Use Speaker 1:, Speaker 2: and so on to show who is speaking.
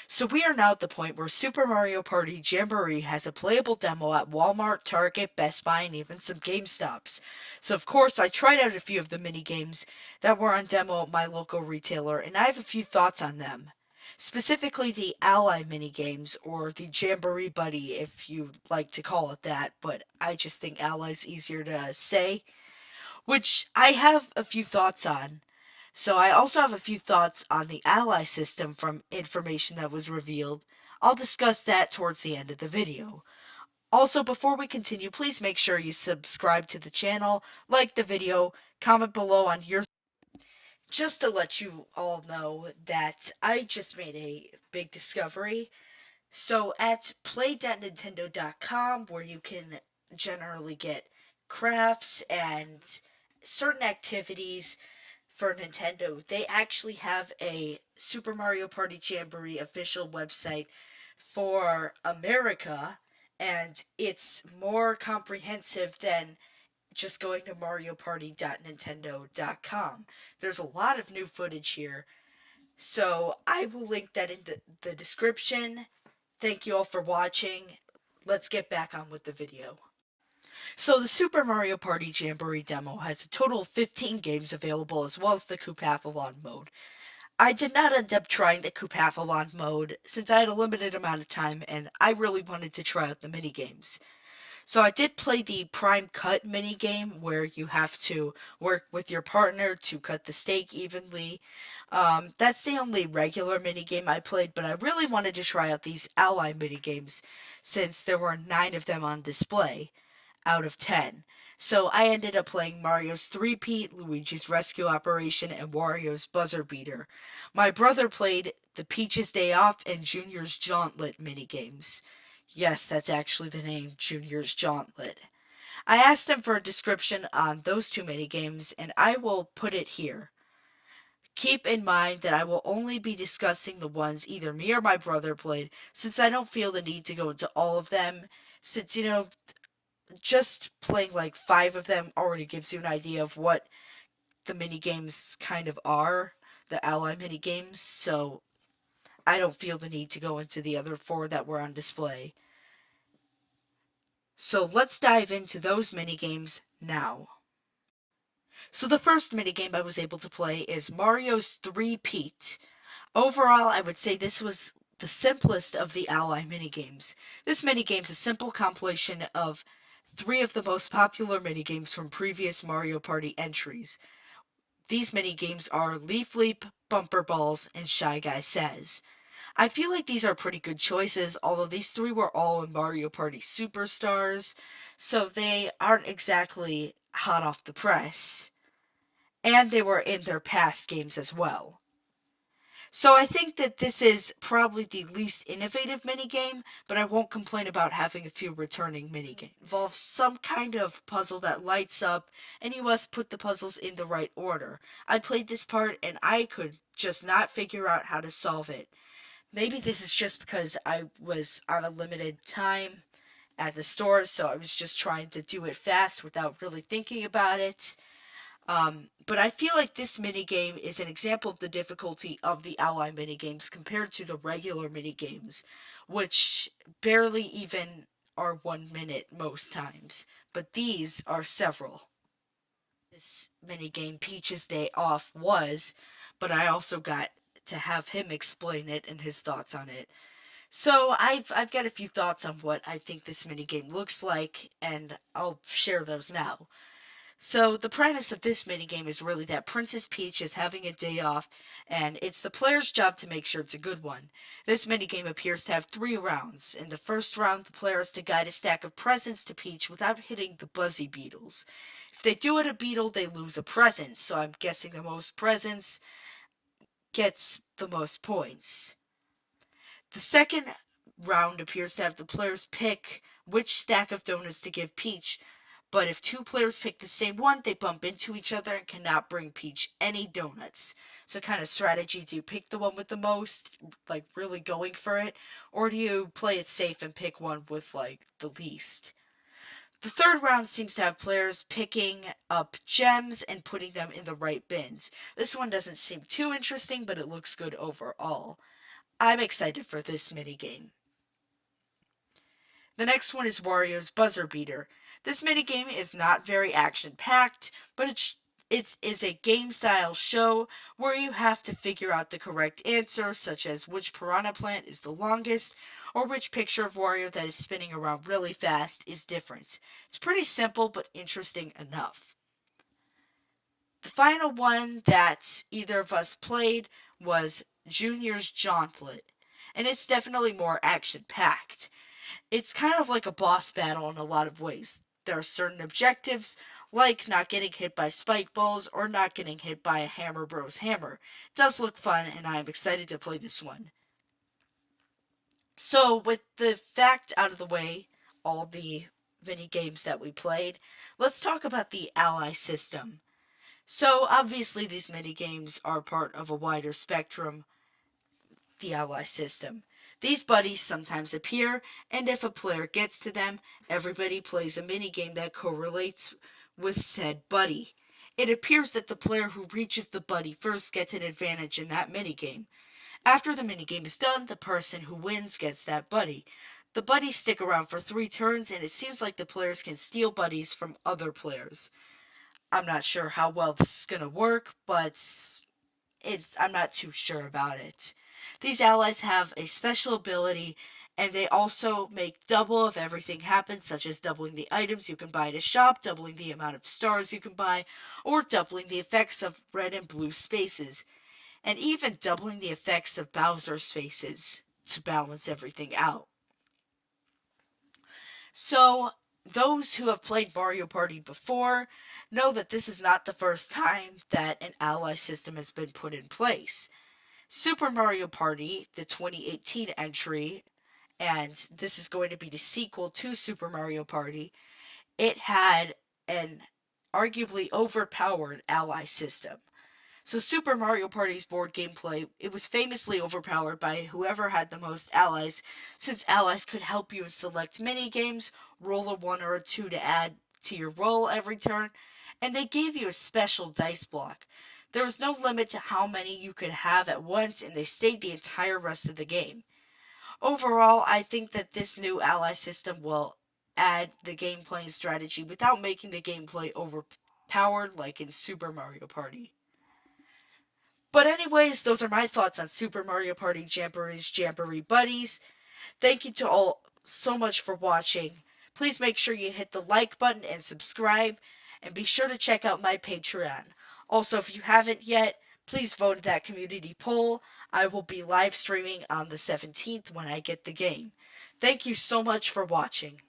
Speaker 1: So we are now at the point where Super Mario Party Jamboree has a playable demo at Walmart, Target, Best Buy, and even some GameStops. So of course I tried out a few of the mini games that were on demo at my local retailer, and I have a few thoughts on them. Specifically the Ally mini games, or the Jamboree Buddy if you like to call it that, but I just think Ally's easier to say, which I have a few thoughts on. So I also have a few thoughts on the ally system from information that was revealed. I'll discuss that towards the end of the video. Also, before we continue, please make sure you subscribe to the channel, like the video, comment below on your... Just to let you all know that I just made a big discovery. So at play.nintendo.com, where you can generally get crafts and certain activities for Nintendo, they actually have a Super Mario Party Jamboree official website for America, and it's more comprehensive than just going to marioparty.nintendo.com. There's a lot of new footage here, so I will link that in the description. Thank you all for watching. Let's get back on with the video. So the Super Mario Party Jamboree demo has a total of 15 games available, as well as the Koopathlon mode. I did not end up trying the Koopathlon mode since I had a limited amount of time and I really wanted to try out the minigames. So I did play the Prime Cut minigame where you have to work with your partner to cut the steak evenly. That's the only regular minigame I played, but I really wanted to try out these ally minigames since there were 9 of them on display out of 10. So I ended up playing Mario's Three-Peat, Luigi's Rescue Operation, and Wario's Buzzer Beater. My brother played the Peach's Day Off and Junior's Jauntlet minigames. Yes, that's actually the name, Junior's Jauntlet. I asked him for a description on those two minigames, and I will put it here. Keep in mind that I will only be discussing the ones either me or my brother played, since I don't feel the need to go into all of them, since, just playing like 5 of them already gives you an idea of what the mini games kind of are, the ally mini games, so I don't feel the need to go into the other 4 that were on display. So let's dive into those mini games now. So the first minigame I was able to play is Mario's Three-Peat. Overall, I would say this was the simplest of the ally minigames. This minigame's a simple compilation of 3 of the most popular minigames from previous Mario Party entries. These minigames are Leaf Leap, Bumper Balls, and Shy Guy Says. I feel like these are pretty good choices, although these 3 were all in Mario Party Superstars, so they aren't exactly hot off the press. And they were in their past games as well. So I think that this is probably the least innovative minigame, but I won't complain about having a few returning minigames. It involves some kind of puzzle that lights up, and you must put the puzzles in the right order. I played this part, and I could just not figure out how to solve it. Maybe this is just because I was on a limited time at the store, so I was just trying to do it fast without really thinking about it. But I feel like this minigame is an example of the difficulty of the ally minigames compared to the regular minigames, which barely even are 1 minute most times, but these are several. This minigame Peach's Day Off was, but I also got to have him explain it and his thoughts on it. So I've got a few thoughts on what I think this minigame looks like, and I'll share those now. So the premise of this minigame is really that Princess Peach is having a day off, and it's the player's job to make sure it's a good one. This minigame appears to have 3 rounds. In the first round, the player has to guide a stack of presents to Peach without hitting the buzzy beetles. If they do hit a beetle, they lose a present, so I'm guessing the most presents gets the most points. The second round appears to have the players pick which stack of donuts to give Peach, but if 2 players pick the same one, they bump into each other and cannot bring Peach any donuts. So kind of strategy, do you pick the one with the most, like really going for it, or do you play it safe and pick one with like the least? The third round seems to have players picking up gems and putting them in the right bins. This one doesn't seem too interesting, but it looks good overall. I'm excited for this minigame. The next one is Wario's Buzzer Beater. This minigame is not very action-packed, but it is a game-style show where you have to figure out the correct answer, such as which piranha plant is the longest, or which picture of Wario that is spinning around really fast is different. It's pretty simple, but interesting enough. The final one that either of us played was Junior's Jauntlet, and it's definitely more action-packed. It's kind of like a boss battle in a lot of ways. There are certain objectives, like not getting hit by spike balls or not getting hit by a Hammer Bros. Hammer. It does look fun, and I'm excited to play this one. So, with the fact out of the way, all the mini games that we played, let's talk about the ally system. So, obviously, these mini games are part of a wider spectrum, the ally system. These buddies sometimes appear, and if a player gets to them, everybody plays a minigame that correlates with said buddy. It appears that the player who reaches the buddy first gets an advantage in that minigame. After the minigame is done, the person who wins gets that buddy. The buddies stick around for 3 turns, and it seems like the players can steal buddies from other players. I'm not sure how well this is gonna work, but I'm not too sure about it. These allies have a special ability, and they also make double of everything happen, such as doubling the items you can buy at a shop, doubling the amount of stars you can buy, or doubling the effects of red and blue spaces, and even doubling the effects of Bowser spaces to balance everything out. So, those who have played Mario Party before know that this is not the first time that an ally system has been put in place. Super Mario Party, the 2018 entry, and this is going to be the sequel to Super Mario Party, it had an arguably overpowered ally system. So Super Mario Party's board gameplay, it was famously overpowered by whoever had the most allies, since allies could help you in select mini games, roll a 1 or a 2 to add to your roll every turn, and they gave you a special dice block. There was no limit to how many you could have at once, and they stayed the entire rest of the game. Overall, I think that this new ally system will add the gameplay and strategy without making the gameplay overpowered like in Super Mario Party. But anyways, those are my thoughts on Super Mario Party Jamboree's Jamboree Buddies. Thank you to all so much for watching. Please make sure you hit the like button and subscribe, and be sure to check out my Patreon. Also, if you haven't yet, please vote in that community poll. I will be live streaming on the 17th when I get the game. Thank you so much for watching.